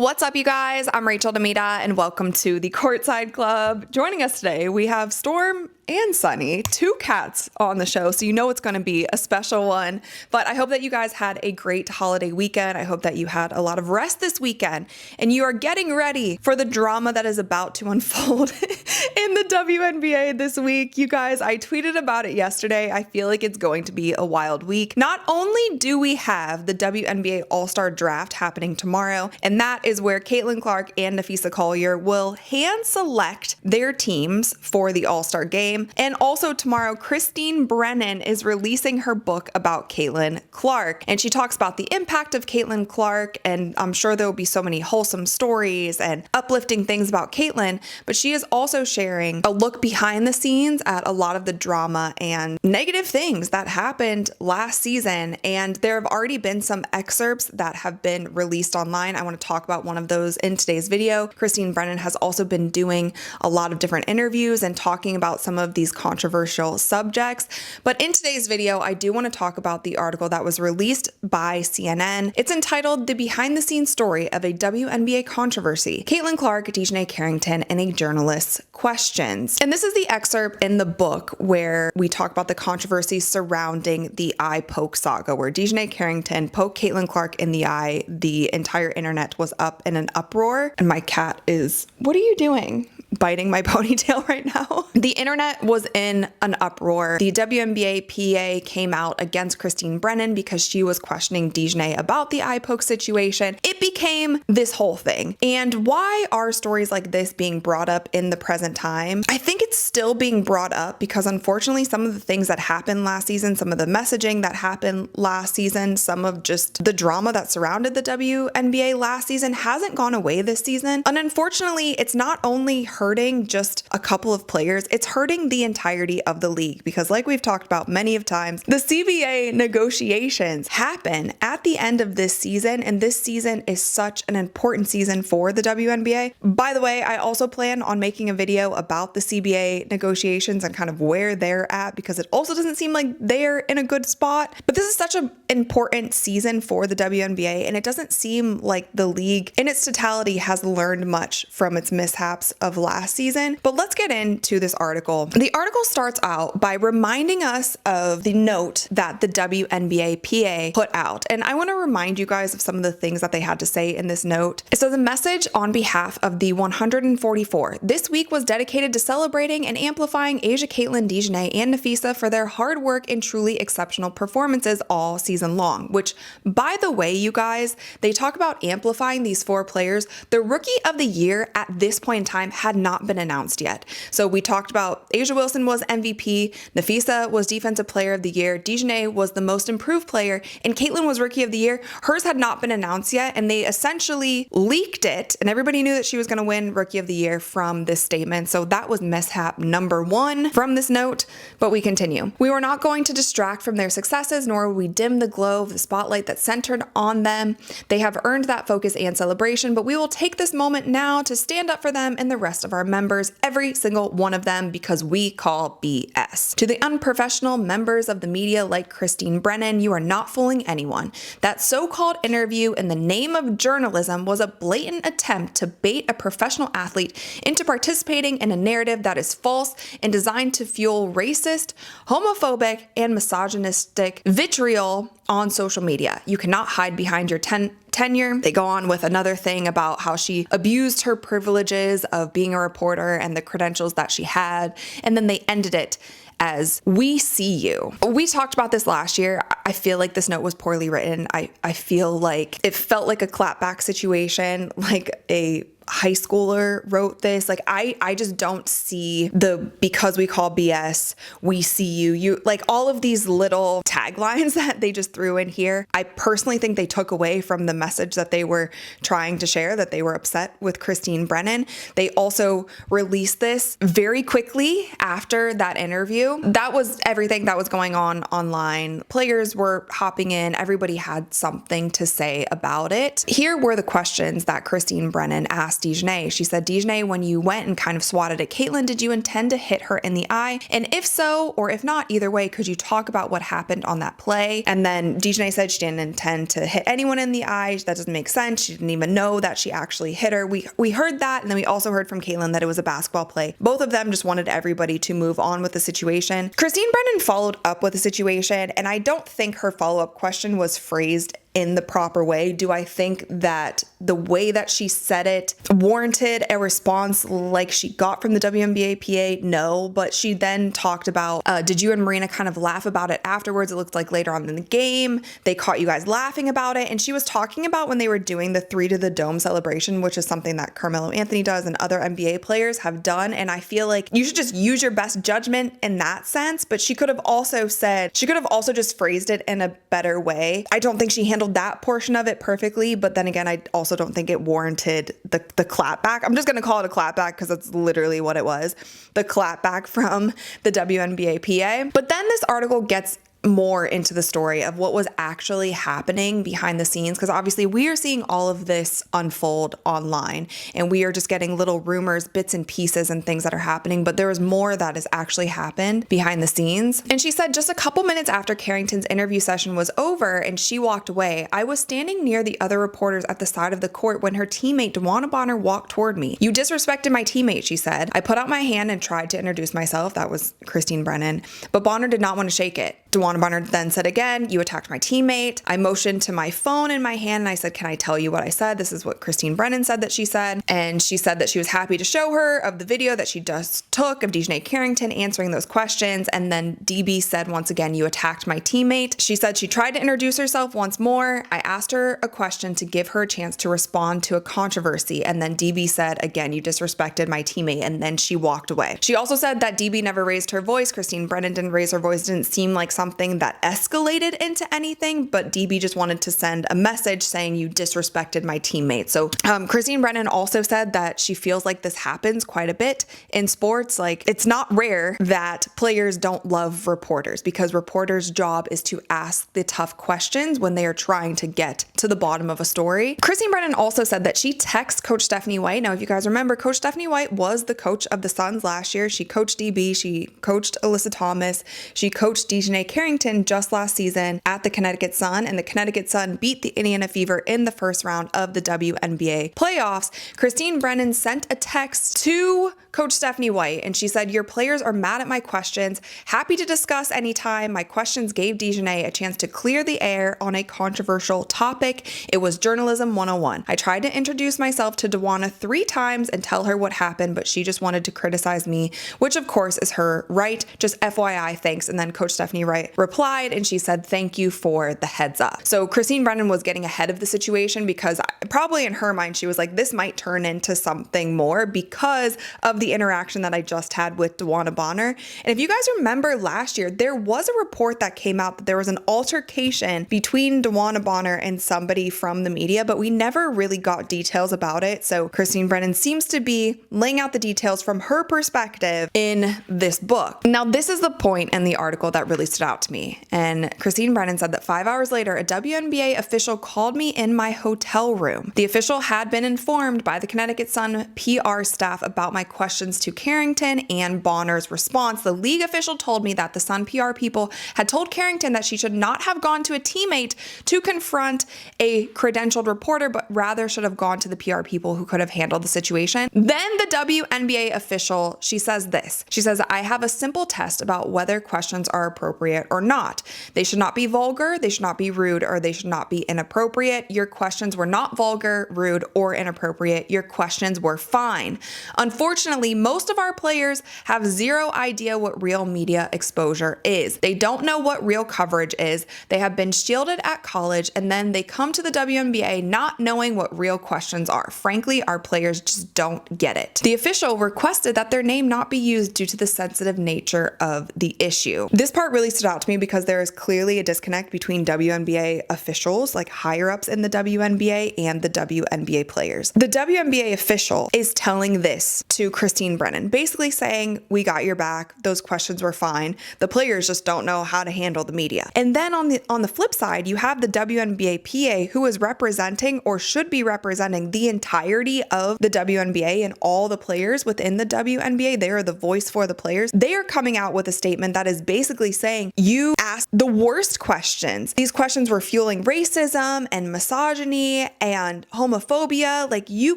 What's up, you guys? I'm Rachel DeMita, and welcome to the Courtside Club. Joining us today, we have Storm and Sunny, two cats on the show, so you know it's going to be a special one. But I hope that you guys had a great holiday weekend. I hope that you had a lot of rest this weekend, and you are getting ready for the drama that is about to unfold in the WNBA this week. You guys, I tweeted about it yesterday. I feel like it's going to be a wild week. Not only do we have the WNBA All-star draft happening tomorrow, and that is where Caitlin Clark and Napheesa Collier will hand select their teams for the All-Star game. And also tomorrow, Christine Brennan is releasing her book about Caitlin Clark. And she talks about the impact of Caitlin Clark, and I'm sure there will be so many wholesome stories and uplifting things about Caitlin, but she is also sharing a look behind the scenes at a lot of the drama and negative things that happened last season. And there have already been some excerpts that have been released online. I want to talk about one of those in today's video. Christine Brennan has also been doing a lot of different interviews and talking about some of these controversial subjects. But in today's video, I do want to talk about the article that was released by CNN. It's entitled "The Behind the Scenes Story of a WNBA Controversy, Caitlin Clark, DiJonai Carrington, and a Journalist's Questions." And this is the excerpt in the book where we talk about the controversy surrounding the eye poke saga, where DiJonai Carrington poked Caitlin Clark in the eye. The entire internet was up in an uproar. And my cat is, what are you doing? Biting my ponytail right now. The internet was in an uproar. The WNBA PA came out against Christine Brennan because she was questioning DiJonai about the eye poke situation. It became this whole thing. And why are stories like this being brought up in the present time? I think it's still being brought up because unfortunately some of the things that happened last season, some of the messaging that happened last season, some of just the drama that surrounded the WNBA last season hasn't gone away this season. And unfortunately, it's not only hurting just a couple of players, it's hurting the entirety of the league, because like we've talked about many of times, the CBA negotiations happen at the end of this season, and this season is such an important season for the WNBA. By the way, I also plan on making a video about the CBA negotiations and kind of where they're at, because it also doesn't seem like they're in a good spot. But this is such an important season for the WNBA, and it doesn't seem like the league in its totality has learned much from its mishaps of last season. But let's get into this article. The article starts out by reminding us of the note that the WNBA PA put out. And I want to remind you guys of some of the things that they had to say in this note. It says, "A message on behalf of the 144. This week was dedicated to celebrating and amplifying Asia, Caitlin, DiJonai, and Napheesa for their hard work and truly exceptional performances all season long." Which, by the way, you guys, they talk about amplifying these four players. The Rookie of the Year at this point in time had not been announced yet. So we talked about A'ja Wilson was MVP, Napheesa was Defensive Player of the Year, DiJonai was the Most Improved Player, and Caitlin was Rookie of the Year. Hers had not been announced yet, and they essentially leaked it, and everybody knew that she was going to win Rookie of the Year from this statement. So that was mishap number one from this note. But we continue. "We were not going to distract from their successes, nor would we dim the glow of the spotlight that centered on them. They have earned that focus and celebration, but we will take this moment now to stand up for them and the rest of our members, every single one of them, because we call BS. To the unprofessional members of the media like Christine Brennan, you are not fooling anyone. That so-called interview in the name of journalism was a blatant attempt to bait a professional athlete into participating in a narrative that is false and designed to fuel racist, homophobic, and misogynistic vitriol on social media. You cannot hide behind your tenure." They go on with another thing about how she abused her privileges of being a reporter and the credentials that she had. And then they ended it as, "We see you." We talked about this last year. I feel like this note was poorly written. I feel like it felt like a clapback situation, like a high schooler wrote this. Like, I just don't see the "because we call BS, we see you," like all of these little taglines that they just threw in here. I personally think they took away from the message that they were trying to share, that they were upset with Christine Brennan. They also released this very quickly after that interview. That was everything that was going on online. Players were hopping in. Everybody had something to say about it. Here were the questions that Christine Brennan asked DiJonai. She said, DiJonai, when you went and kind of swatted at Caitlyn, did you intend to hit her in the eye? And if so, or if not, either way, could you talk about what happened on that play? And then DiJonai said she didn't intend to hit anyone in the eye. That doesn't make sense. She didn't even know that she actually hit her. We heard that, and then we also heard from Caitlyn that it was a basketball play. Both of them just wanted everybody to move on with the situation. Christine Brennan followed up with the situation, and I don't think her follow-up question was phrased in the proper way. Do I think that the way that she said it warranted a response like she got from the WNBA PA? No, but she then talked about, did you and Marina kind of laugh about it afterwards? It looked like later on in the game, they caught you guys laughing about it. And she was talking about when they were doing the 3 to the dome celebration, which is something that Carmelo Anthony does and other NBA players have done. And I feel like you should just use your best judgment in that sense. But she could have also just phrased it in a better way. I don't think she handled that portion of it perfectly, but then again, I also don't think it warranted the clapback. I'm just going to call it a clapback because that's literally what it was. The clapback from the WNBA PA. But then this article gets more into the story of what was actually happening behind the scenes, because obviously we are seeing all of this unfold online and we are just getting little rumors, bits and pieces and things that are happening, but there was more that has actually happened behind the scenes. And she said, just a couple minutes after Carrington's interview session was over and she walked away, I was standing near the other reporters at the side of the court when her teammate DeWanna Bonner walked toward me. You disrespected my teammate, she said. I put out my hand and tried to introduce myself. That was Christine Brennan, but Bonner did not want to shake it. DeWanna Bonner then said again, you attacked my teammate. I motioned to my phone in my hand and I said, can I tell you what I said? This is what Christine Brennan said that she said. And she said that she was happy to show her of the video that she just took of DiJonai Carrington answering those questions. And then DB said once again, you attacked my teammate. She said she tried to introduce herself once more. I asked her a question to give her a chance to respond to a controversy. And then DB said, again, you disrespected my teammate. And then she walked away. She also said that DB never raised her voice. Christine Brennan didn't raise her voice. Didn't seem like something that escalated into anything, but DB just wanted to send a message saying you disrespected my teammate. So Christine Brennan also said that she feels like this happens quite a bit in sports. Like, it's not rare that players don't love reporters because reporters' job is to ask the tough questions when they are trying to get to the bottom of a story. Christine Brennan also said that she texts Coach Stephanie White. Now, if you guys remember, Coach Stephanie White was the coach of the Suns last year. She coached DB, she coached Alyssa Thomas, she coached DiJonai Carrington just last season at the Connecticut Sun, and the Connecticut Sun beat the Indiana Fever in the first round of the WNBA playoffs. Christine Brennan sent a text to Coach Stephanie White, and she said, your players are mad at my questions. Happy to discuss anytime. My questions gave DiJonai a chance to clear the air on a controversial topic. It was journalism 101. I tried to introduce myself to DeWanna 3 times and tell her what happened, but she just wanted to criticize me, which of course is her right. Just FYI, thanks. And then Coach Stephanie White replied and she said, thank you for the heads up. So Christine Brennan was getting ahead of the situation because probably in her mind, she was like, this might turn into something more because of the interaction that I just had with DeWanna Bonner. And if you guys remember last year, there was a report that came out that there was an altercation between DeWanna Bonner and somebody from the media, but we never really got details about it. So Christine Brennan seems to be laying out the details from her perspective in this book. Now, this is the point in the article that really stood out to me. And Christine Brennan said that 5 hours later, a WNBA official called me in my hotel room. The official had been informed by the Connecticut Sun PR staff about my questions to Carrington and Bonner's response. The league official told me that the Sun PR people had told Carrington that she should not have gone to a teammate to confront a credentialed reporter, but rather should have gone to the PR people who could have handled the situation. Then the WNBA official, she says this. She says, I have a simple test about whether questions are appropriate or not. They should not be vulgar, they should not be rude, or they should not be inappropriate. Your questions were not vulgar, rude, or inappropriate. Your questions were fine. Unfortunately, most of our players have zero idea what real media exposure is. They don't know what real coverage is. They have been shielded at college, and then they come to the WNBA not knowing what real questions are. Frankly, our players just don't get it. The official requested that their name not be used due to the sensitive nature of the issue. This part really stood stood out to me because there is clearly a disconnect between WNBA officials, like higher ups in the WNBA, and the WNBA players. The WNBA official is telling this to Christine Brennan, basically saying, we got your back. Those questions were fine. The players just don't know how to handle the media. And then on the flip side, you have the WNBA PA, who is representing or should be representing the entirety of the WNBA and all the players within the WNBA. They are the voice for the players. They are coming out with a statement that is basically saying, you asked the worst questions. These questions were fueling racism and misogyny and homophobia. Like, you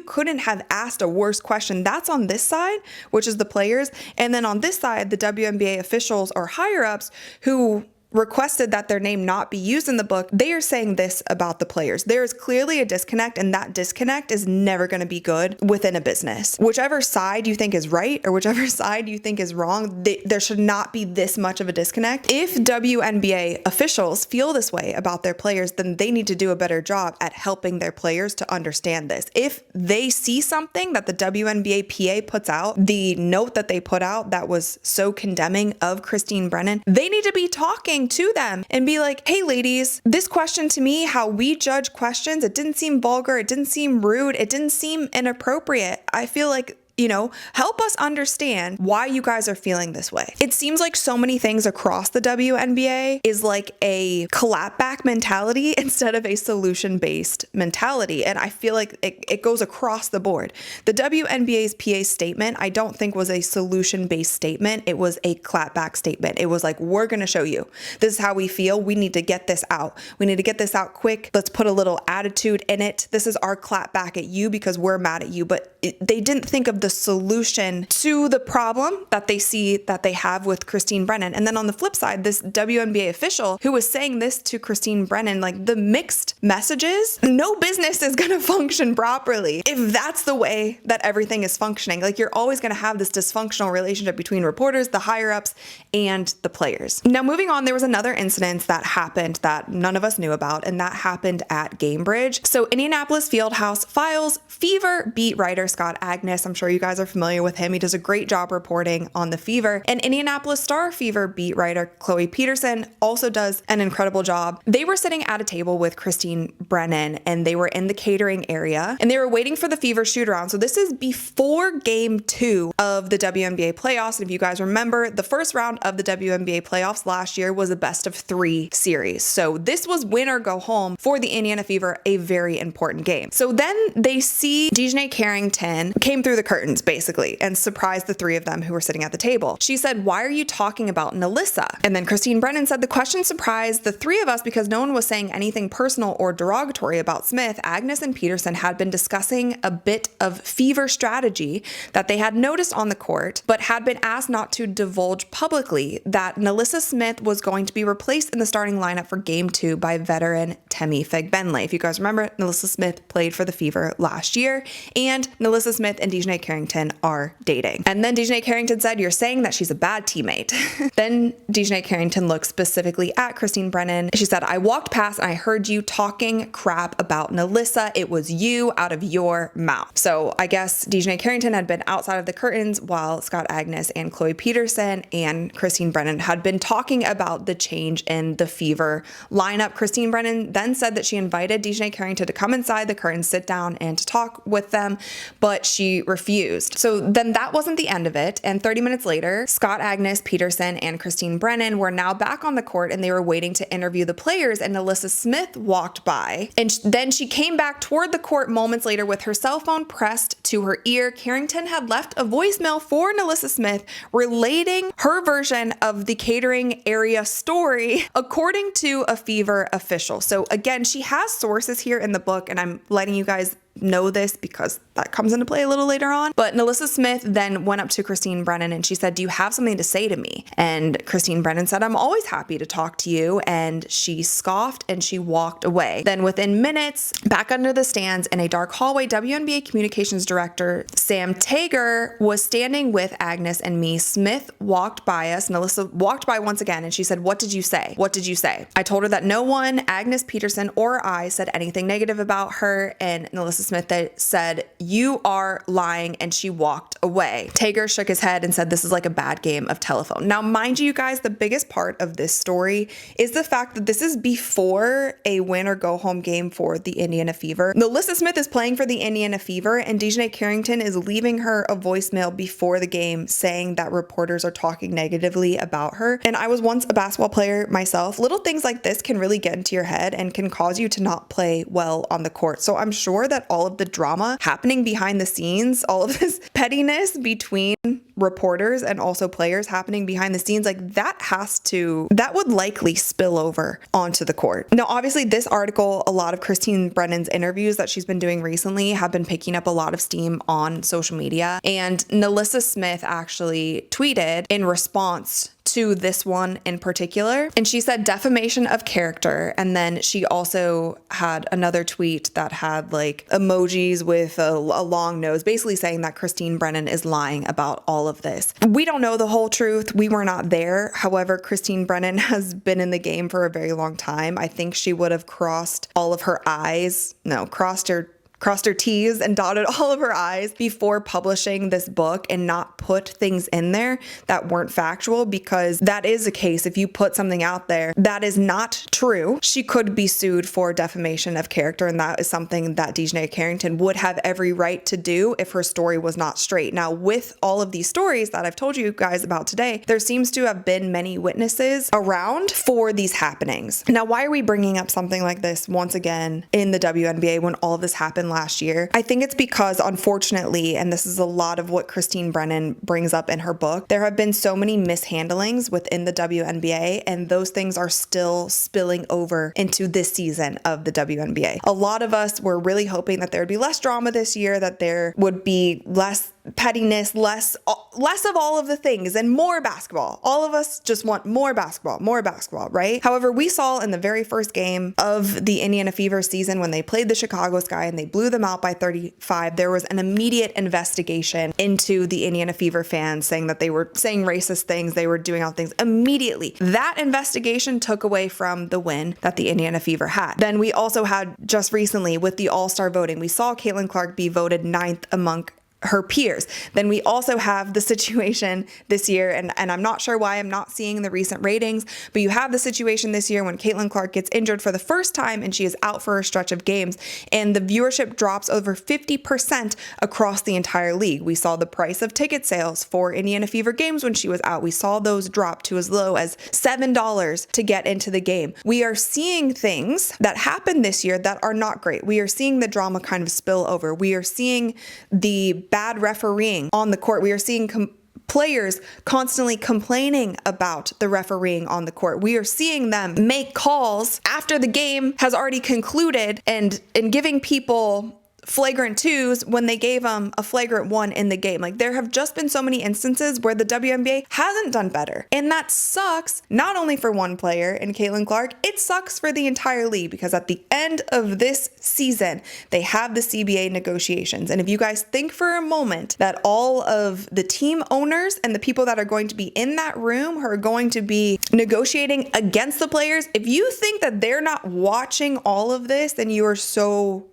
couldn't have asked a worse question. That's on this side, which is the players. And then on this side, the WNBA officials or higher ups who requested that their name not be used in the book, they are saying this about the players. There is clearly a disconnect, and that disconnect is never going to be good within a business. Whichever side you think is right or whichever side you think is wrong, there should not be this much of a disconnect. If WNBA officials feel this way about their players, then they need to do a better job at helping their players to understand this. If they see something that the WNBA PA puts out, the note that they put out that was so condemning of Christine Brennan, they need to be talking to them and be like, hey ladies, this question to me, how we judge questions, it didn't seem vulgar, it didn't seem rude, it didn't seem inappropriate. I feel like, help us understand why you guys are feeling this way. It seems like so many things across the WNBA is like a clapback mentality instead of a solution-based mentality. And I feel like it goes across the board. The WNBA's PA statement, I don't think was a solution-based statement. It was a clapback statement. It was like, we're going to show you. This is how we feel. We need to get this out. We need to get this out quick. Let's put a little attitude in it. This is our clapback at you because we're mad at you. But they didn't think of the solution to the problem that they see that they have with Christine Brennan. And then on the flip side, this WNBA official who was saying this to Christine Brennan, like, the mixed messages, no business is going to function properly if that's the way that everything is functioning. Like, you're always going to have this dysfunctional relationship between reporters, the higher ups, and the players. Now, moving on, there was another incident that happened that none of us knew about, and that happened at Gamebridge. So Indianapolis Fieldhouse Files Fever beat writer Scott Agnes, I'm sure you guys are familiar with him. He does a great job reporting on the Fever. And Indianapolis Star Fever beat writer Chloe Peterson also does an incredible job. They were sitting at a table with Christine Brennan, and they were in the catering area, and they were waiting for the Fever shoot around. So this is before game 2 of the WNBA playoffs. And if you guys remember, the first round of the WNBA playoffs last year was a best of 3 series. So this was win or go home for the Indiana Fever, a very important game. So then they see DiJonai Carrington came through the curtains basically and surprised the 3 of them who were sitting at the table. She said, why are you talking about Nalissa? And then Christine Brennan said, the question surprised the 3 of us because no one was saying anything personal or derogatory about Smith. Agnes and Peterson had been discussing a bit of Fever strategy that they had noticed on the court, but had been asked not to divulge publicly, that Nalissa Smith was going to be replaced in the starting lineup for game 2 by veteran Temi Fegbenle. If you guys remember, Nalissa Smith played for the Fever last year, and Nalissa Smith and DiJonai Carrington are dating. And then DiJonai Carrington said, you're saying that she's a bad teammate. Then DiJonai Carrington looked specifically at Christine Brennan. She said, I walked past and I heard you talking crap about Nalissa. It was you out of your mouth. So I guess DiJonai Carrington had been outside of the curtains while Scott Agnes and Chloe Peterson and Christine Brennan had been talking about the change in the Fever lineup. Christine Brennan then said that she invited DiJonai Carrington to come inside the curtain, sit down, and to talk with them, but she refused. So then that wasn't the end of it. And 30 minutes later, Scott Agnes, Peterson, and Christine Brennan were now back on the court, and they were waiting to interview the players, and Nalissa Smith walked by. And then she came back toward the court moments later with her cell phone pressed to her ear. Carrington had left a voicemail for Nalissa Smith relating her version of the catering area story, according to a Fever official. So again, she has sources here in the book, and I'm letting you guys know this because that comes into play a little later on. But Nalissa Smith then went up to Christine Brennan and she said, do you have something to say to me? And Christine Brennan said, I'm always happy to talk to you. And she scoffed and she walked away. Then within minutes, back under the stands in a dark hallway, WNBA communications director Sam Tager was standing with Agnes and me. Smith walked by us. Nalissa walked by once again and she said, what did you say? What did you say? I told her that no one, Agnes, Peterson, or I said anything negative about her. And Nalissa Smith that said, "You are lying," and she walked away. Tager shook his head and said, "This is like a bad game of telephone." Now, mind you guys, the biggest part of this story is the fact that this is before a win or go home game for the Indiana Fever. Melissa Smith is playing for the Indiana Fever, and DiJonai Carrington is leaving her a voicemail before the game saying that reporters are talking negatively about her. And I was once a basketball player myself. Little things like this can really get into your head and can cause you to not play well on the court. So I'm sure that all of the drama happening behind the scenes, all of this pettiness between reporters and also players happening behind the scenes, like that would likely spill over onto the court. Now, obviously this article, a lot of Christine Brennan's interviews that she's been doing recently have been picking up a lot of steam on social media. And Melissa Smith actually tweeted in response to this one in particular. And she said defamation of character. And then she also had another tweet that had like emojis with a long nose, basically saying that Christine Brennan is lying about all of this. We don't know the whole truth. We were not there. However, Christine Brennan has been in the game for a very long time. I think she would have crossed her T's and dotted all of her I's before publishing this book and not put things in there that weren't factual, because that is a case. If you put something out there that is not true, she could be sued for defamation of character, and that is something that DiJonai Carrington would have every right to do if her story was not straight. Now, with all of these stories that I've told you guys about today, there seems to have been many witnesses around for these happenings. Now, why are we bringing up something like this once again in the WNBA when all of this happened last year? I think it's because, unfortunately, and this is a lot of what Christine Brennan brings up in her book, there have been so many mishandlings within the WNBA, and those things are still spilling over into this season of the WNBA. A lot of us were really hoping that there would be less drama this year, that there would be less pettiness, less of all of the things, and more basketball. All of us just want more basketball, right? However, we saw in the very first game of the Indiana Fever season when they played the Chicago Sky and they blew them out by 35, there was an immediate investigation into the Indiana Fever fans saying that they were saying racist things, they were doing all things. Immediately, that investigation took away from the win that the Indiana Fever had. Then we also had just recently with the All-Star voting, we saw Caitlin Clark be voted 9th among her peers. Then we also have the situation this year, and I'm not sure why I'm not seeing the recent ratings, but you have the situation this year when Caitlin Clark gets injured for the first time and she is out for a stretch of games, and the viewership drops over 50% across the entire league. We saw the price of ticket sales for Indiana Fever games when she was out. We saw those drop to as low as $7 to get into the game. We are seeing things that happen this year that are not great. We are seeing the drama kind of spill over. We are seeing the bad refereeing on the court. We are seeing players constantly complaining about the refereeing on the court. We are seeing them make calls after the game has already concluded and giving people flagrant twos when they gave them a flagrant one in the game. Like, there have just been so many instances where the WNBA hasn't done better. And that sucks not only for one player in Caitlin Clark, it sucks for the entire league, because at the end of this season, they have the CBA negotiations. And if you guys think for a moment that all of the team owners and the people that are going to be in that room who are going to be negotiating against the players, if you think that they're not watching all of this, then you are so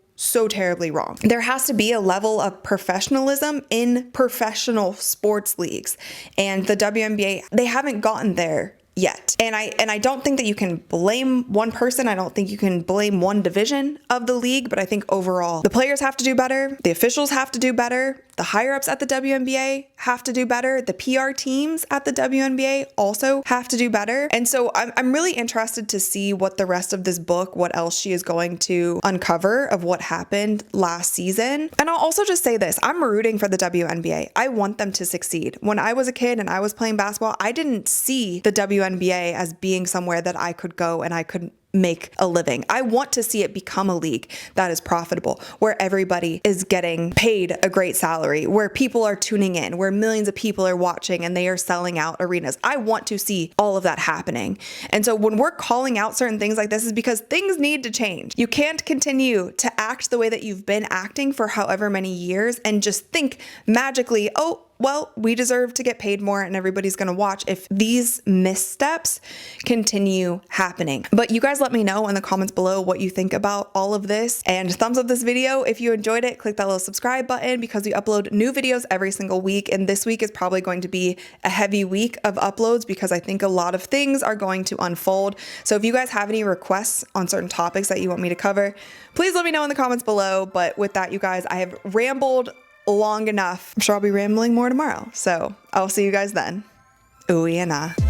terribly wrong. There has to be a level of professionalism in professional sports leagues, and the WNBA, they haven't gotten there yet. And I don't think that you can blame one person. I don't think you can blame one division of the league, but I think overall the players have to do better, the officials have to do better, the higher ups at the WNBA have to do better, the PR teams at the WNBA also have to do better. And so I'm really interested to see what the rest of this book, what else she is going to uncover of what happened last season. And I'll also just say this, I'm rooting for the WNBA. I want them to succeed. When I was a kid and I was playing basketball, I didn't see the WNBA as being somewhere that I could go and I could make a living. I want to see it become a league that is profitable, where everybody is getting paid a great salary, where people are tuning in, where millions of people are watching and they are selling out arenas. I want to see all of that happening. And so when we're calling out certain things like this is because things need to change. You can't continue to act the way that you've been acting for however many years and just think magically, oh, well, we deserve to get paid more and everybody's gonna watch if these missteps continue happening. But you guys let me know in the comments below what you think about all of this, and thumbs up this video if you enjoyed it. Click that little subscribe button because we upload new videos every single week, and this week is probably going to be a heavy week of uploads because I think a lot of things are going to unfold. So if you guys have any requests on certain topics that you want me to cover, please let me know in the comments below. But with that, you guys, I have rambled long enough. I'm sure I'll be rambling more tomorrow. So I'll see you guys then. Ooh, yeah, nah.